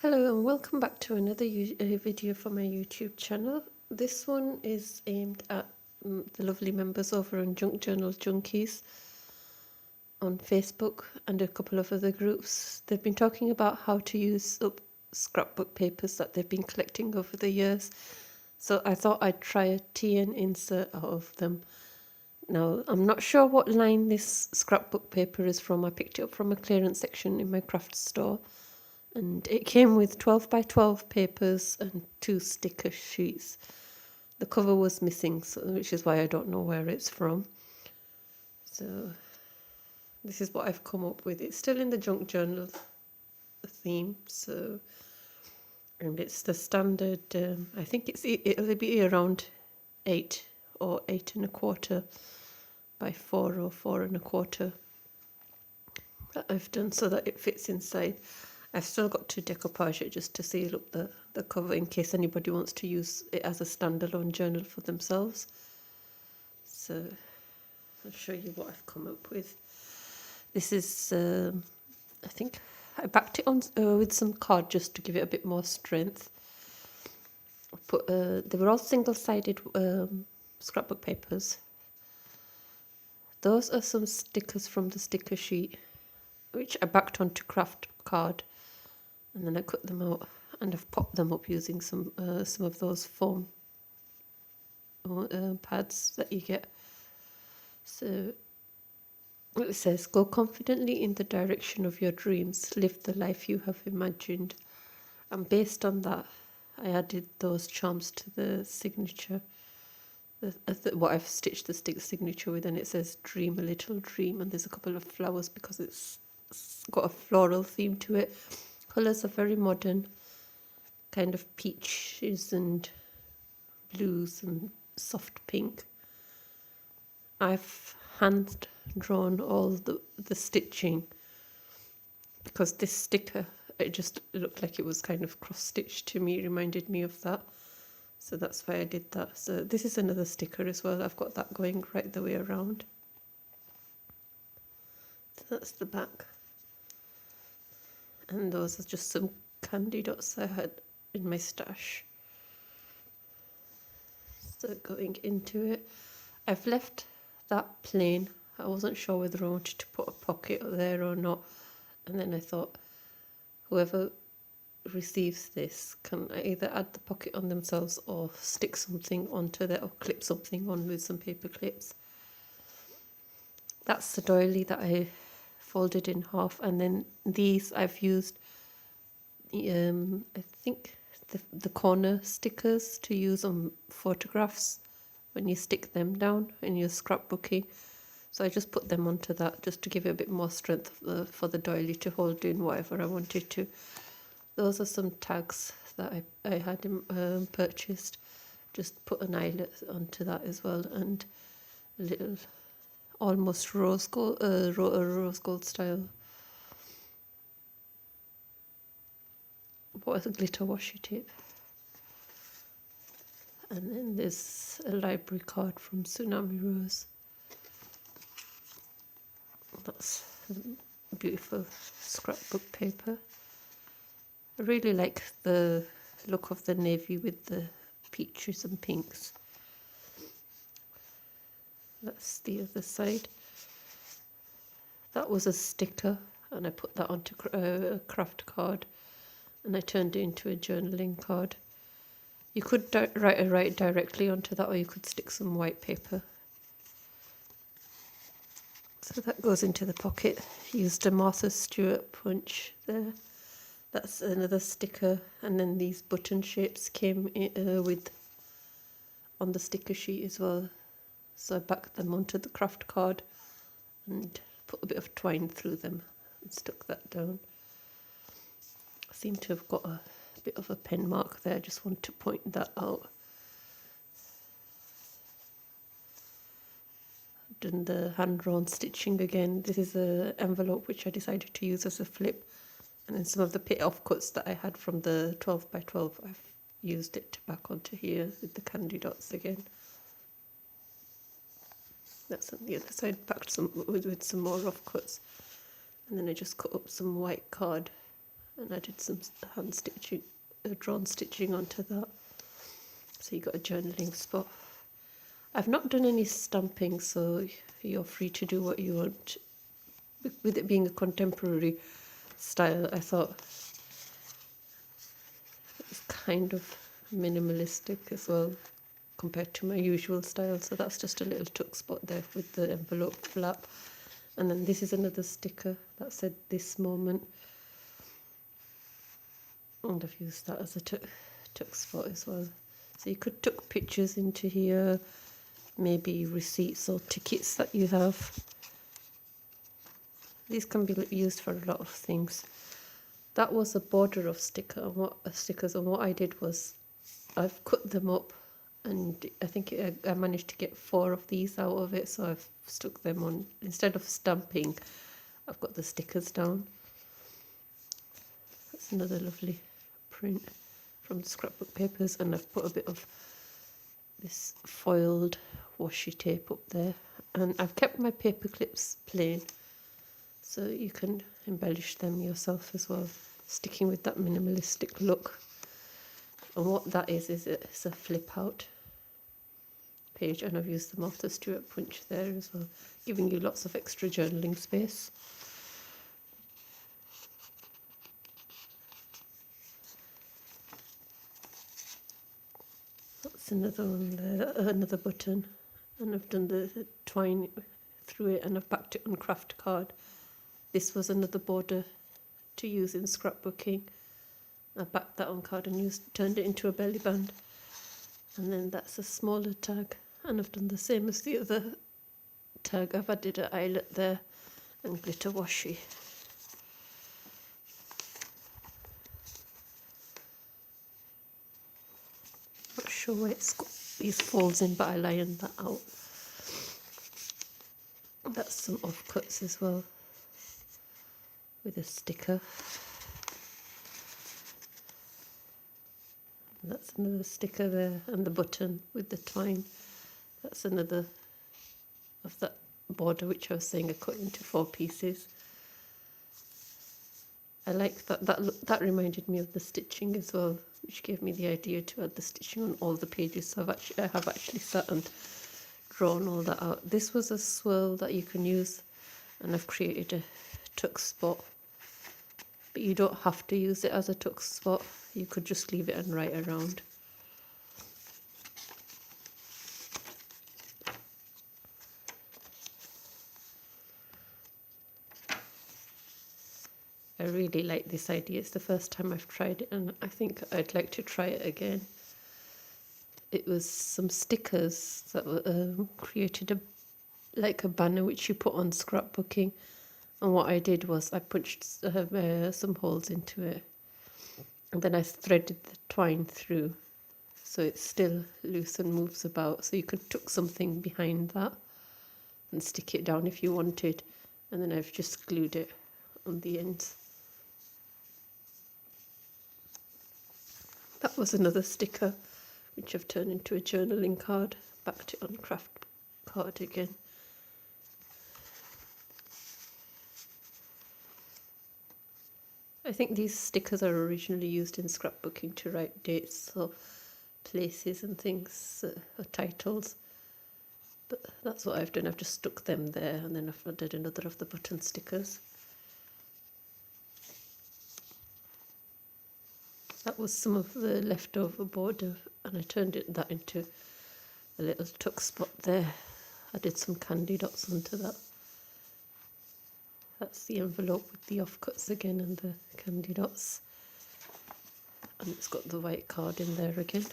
Hello and welcome back to another video from my YouTube channel. This one is aimed at the lovely members over on Junk Journal Junkies on Facebook and a couple of other groups. They've been talking about how to use up scrapbook papers that they've been collecting over the years. So I thought I'd try a TN insert out of them. Now, I'm not sure what line this scrapbook paper is from. I picked it up from a clearance section in my craft store. And it came with 12 by 12 papers and 2 sticker sheets. The cover was missing, which is why I don't know where it's from. So this is what I've come up with. It's still in the junk journal theme, and it's the standard. I think it'll be around 8 or 8 1/4 by 4 or 4 1/4 that I've done so that it fits inside. I've still got to decoupage it just to seal up the cover in case anybody wants to use it as a standalone journal for themselves. So I'll show you what I've come up with. This is, I think I backed it on with some card just to give it a bit more strength. They were all single-sided scrapbook papers. Those are some stickers from the sticker sheet, which I backed onto craft card. And then I cut them out and I've popped them up using some of those foam pads that you get. So it says, go confidently in the direction of your dreams, live the life you have imagined. And based on that, I added those charms to the signature, what I've stitched the signature with, and it says dream a little dream, and there's a couple of flowers because it's got a floral theme to it. Colours are very modern, kind of peaches and blues and soft pink. I've hand drawn all the stitching because this sticker, it just looked like it was kind of cross stitched to me. It reminded me of that, so that's why I did that. So this is another sticker as well. I've got that going right the way around. So that's the back, and those are just some candy dots I had in my stash. So going into it, I've left that plain. I wasn't sure whether I wanted to put a pocket there or not, and then I thought whoever receives this can either add the pocket on themselves or stick something onto there or clip something on with some paper clips. That's the doily that I folded in half, and then these I've used I think the corner stickers to use on photographs when you stick them down in your scrapbooking. So I just put them onto that just to give it a bit more strength for the doily to hold in whatever I wanted to. Those are some tags that I had purchased. Just put an eyelet onto that as well, and a little almost rose gold style. What is a glitter washi tape? And then there's a library card from Tsunami Rose. That's beautiful scrapbook paper. I really like the look of the navy with the peaches and pinks. That's the other side. That was a sticker, and I put that onto a craft card, and I turned it into a journaling card. You could write directly onto that, or you could stick some white paper. So that goes into the pocket. Used a Martha Stewart punch there. That's another sticker, and then these button shapes came with on the sticker sheet as well. So I backed them onto the craft card and put a bit of twine through them and stuck that down. I seem to have got a bit of a pen mark there. I just want to point that out. Done the hand-drawn stitching again. This is an envelope which I decided to use as a flip, and then some of the pit-off cuts that I had from the 12 by 12 I've used it to back onto here with the candy dots again. That's on the other side, backed some with some more rough cuts, and then I just cut up some white card and I did some hand stitching, drawn stitching onto that. So you got a journaling spot. I've not done any stamping, so you're free to do what you want. With it being a contemporary style, I thought it's kind of minimalistic as well compared to my usual style. So that's just a little tuck spot there with the envelope flap. And then this is another sticker that said "this moment." And I've used that as a tuck spot as well. So you could tuck pictures into here, maybe receipts or tickets that you have. These can be used for a lot of things. That was a border of stickers, and what I did was I've cut them up, and I think I managed to get 4 of these out of it, so I've stuck them on. Instead of stamping, I've got the stickers down. That's another lovely print from the scrapbook papers, and I've put a bit of this foiled washi tape up there, and I've kept my paper clips plain so you can embellish them yourself as well, sticking with that minimalistic look. And what that is it's a flip out page, and I've used the Martha Stewart punch there as well, giving you lots of extra journaling space. That's another one there, another button, and I've done the twine through it, and I've backed it on craft card. This was another border to use in scrapbooking. I backed that on card and turned it into a belly band. And then that's a smaller tag, and I've done the same as the other tag. I've added an eyelet there and glitter washi. Not sure where it's got these folds in, but I'll iron that out. That's some offcuts as well with a sticker. That's another sticker there, and the button with the twine. That's another of that border which I was saying I cut into 4 pieces. I like that. That reminded me of the stitching as well, which gave me the idea to add the stitching on all the pages. So I have actually sat and drawn all that out. This was a swirl that you can use, and I've created a tuck spot. But you don't have to use it as a tuck spot. You could just leave it and write around. I really like this idea. It's the first time I've tried it, and I think I'd like to try it again. It was some stickers that were created like a banner which you put on scrapbooking. And what I did was I punched some holes into it, and then I threaded the twine through so it's still loose and moves about. So you could tuck something behind that and stick it down if you wanted, and then I've just glued it on the ends. That was another sticker which I've turned into a journaling card, backed it on craft card again. I think these stickers are originally used in scrapbooking to write dates or places and things, or titles. But that's what I've done. I've just stuck them there, and then I've added another of the button stickers. That was some of the leftover border, and I turned that into a little tuck spot there. I did some candy dots onto that. That's the envelope with the offcuts again and the candy dots. And it's got the white card in there again.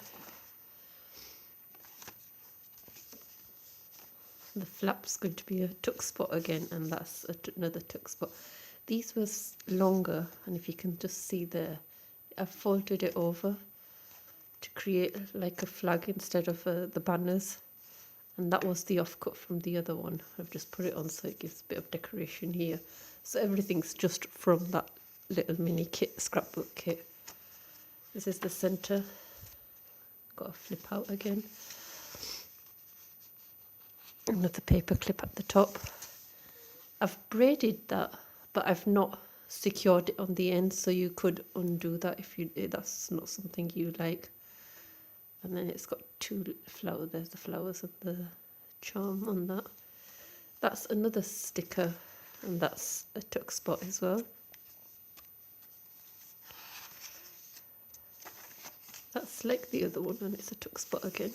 The flap's going to be a tuck spot again, and that's another tuck spot. These were longer, and if you can just see there, I've folded it over to create like a flag instead of the banners. And that was the offcut from the other one. I've just put it on so it gives a bit of decoration here. So everything's just from that little mini kit, scrapbook kit. This is the centre. Got a flip out again. Another paper clip at the top. I've braided that, but I've not secured it on the end, so you could undo that if that's not something you like. And then it's got two flowers. There's the flowers and the charm on that. That's another sticker, and that's a tuck spot as well. That's like the other one, and it's a tuck spot again.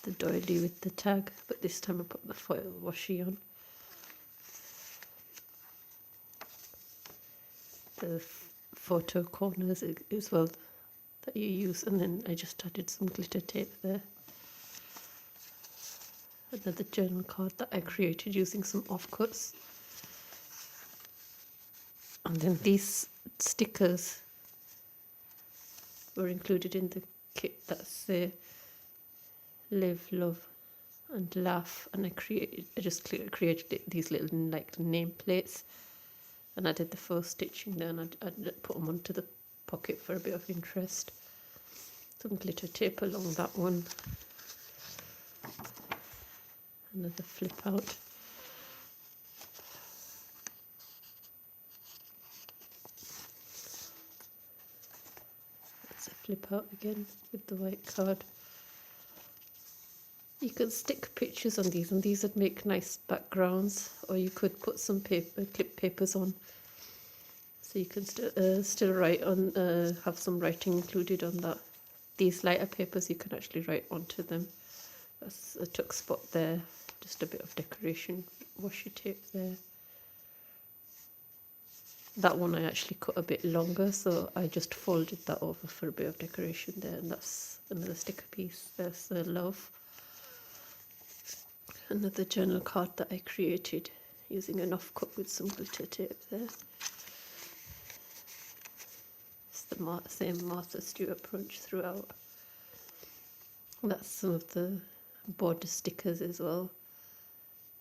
The doily with the tag, but this time I put the foil washi on. The photo corners as well that you use, and then I just added some glitter tape there. Another journal card that I created using some offcuts. And then these stickers were included in the kit that say live, love and laugh, and I just created these little like nameplates, and I did the faux stitching there, and I put them onto the pocket for a bit of interest. Some glitter tape along that one. Another flip out. That's a flip out again with the white card. You can stick pictures on these, and these would make nice backgrounds, or you could put some clip papers on, so you can still write on, have some writing included on that. These lighter papers you can actually write onto them. That's a tuck spot there, just a bit of decoration, washi tape there. That one I actually cut a bit longer, so I just folded that over for a bit of decoration there, and that's another sticker piece. There's the love. Another journal card that I created using an offcut with some glitter tape there. It's the same Martha Stewart punch throughout. That's some of the border stickers as well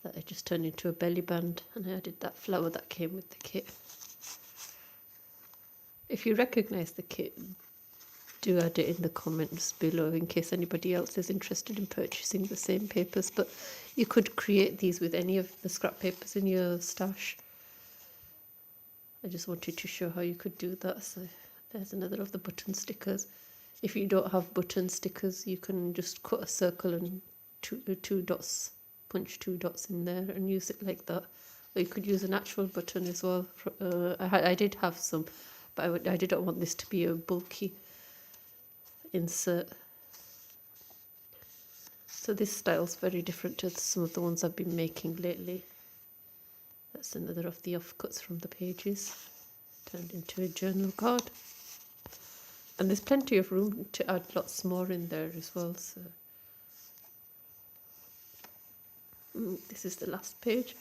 that I just turned into a belly band, and I added that flower that came with the kit. If you recognise the kit, do add it in the comments below in case anybody else is interested in purchasing the same papers, but you could create these with any of the scrap papers in your stash. I just wanted to show how you could do that. So there's another of the button stickers. If you don't have button stickers, you can just cut a circle and two dots, punch 2 dots in there and use it like that. Or you could use an actual button as well. I did have some, but I didn't want this to be a bulky insert. So this style's very different to some of the ones I've been making lately. That's another of the offcuts from the pages, turned into a journal card. And there's plenty of room to add lots more in there as well. So this is the last page.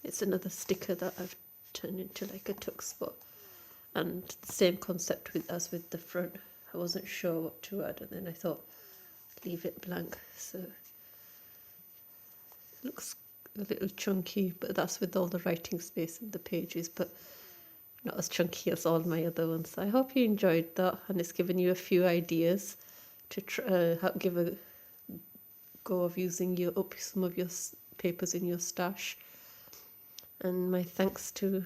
It's another sticker that I've turned into like a tuck spot, and the same concept as with the front. I wasn't sure what to add, and then I thought leave it blank. So it looks a little chunky, but that's with all the writing space in the pages, but not as chunky as all my other ones. So I hope you enjoyed that, and it's given you a few ideas to give a go of using some of your papers in your stash. And my thanks to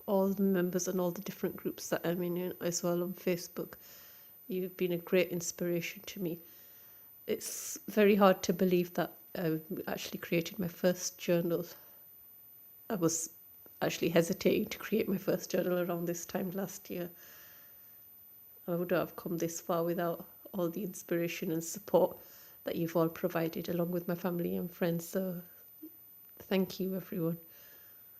all the members and all the different groups that I'm in as well on Facebook. You've been a great inspiration to me. It's very hard to believe that I actually created my first journal. I was actually hesitating to create my first journal around this time last year. I wouldn't have come this far without all the inspiration and support that you've all provided, along with my family and friends. So thank you, everyone.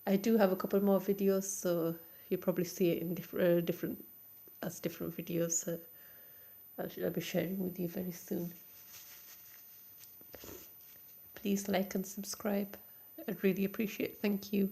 I do have a couple more videos, so you'll probably see it in different videos. So I'll be sharing with you very soon. Please like and subscribe. I'd really appreciate it. Thank you.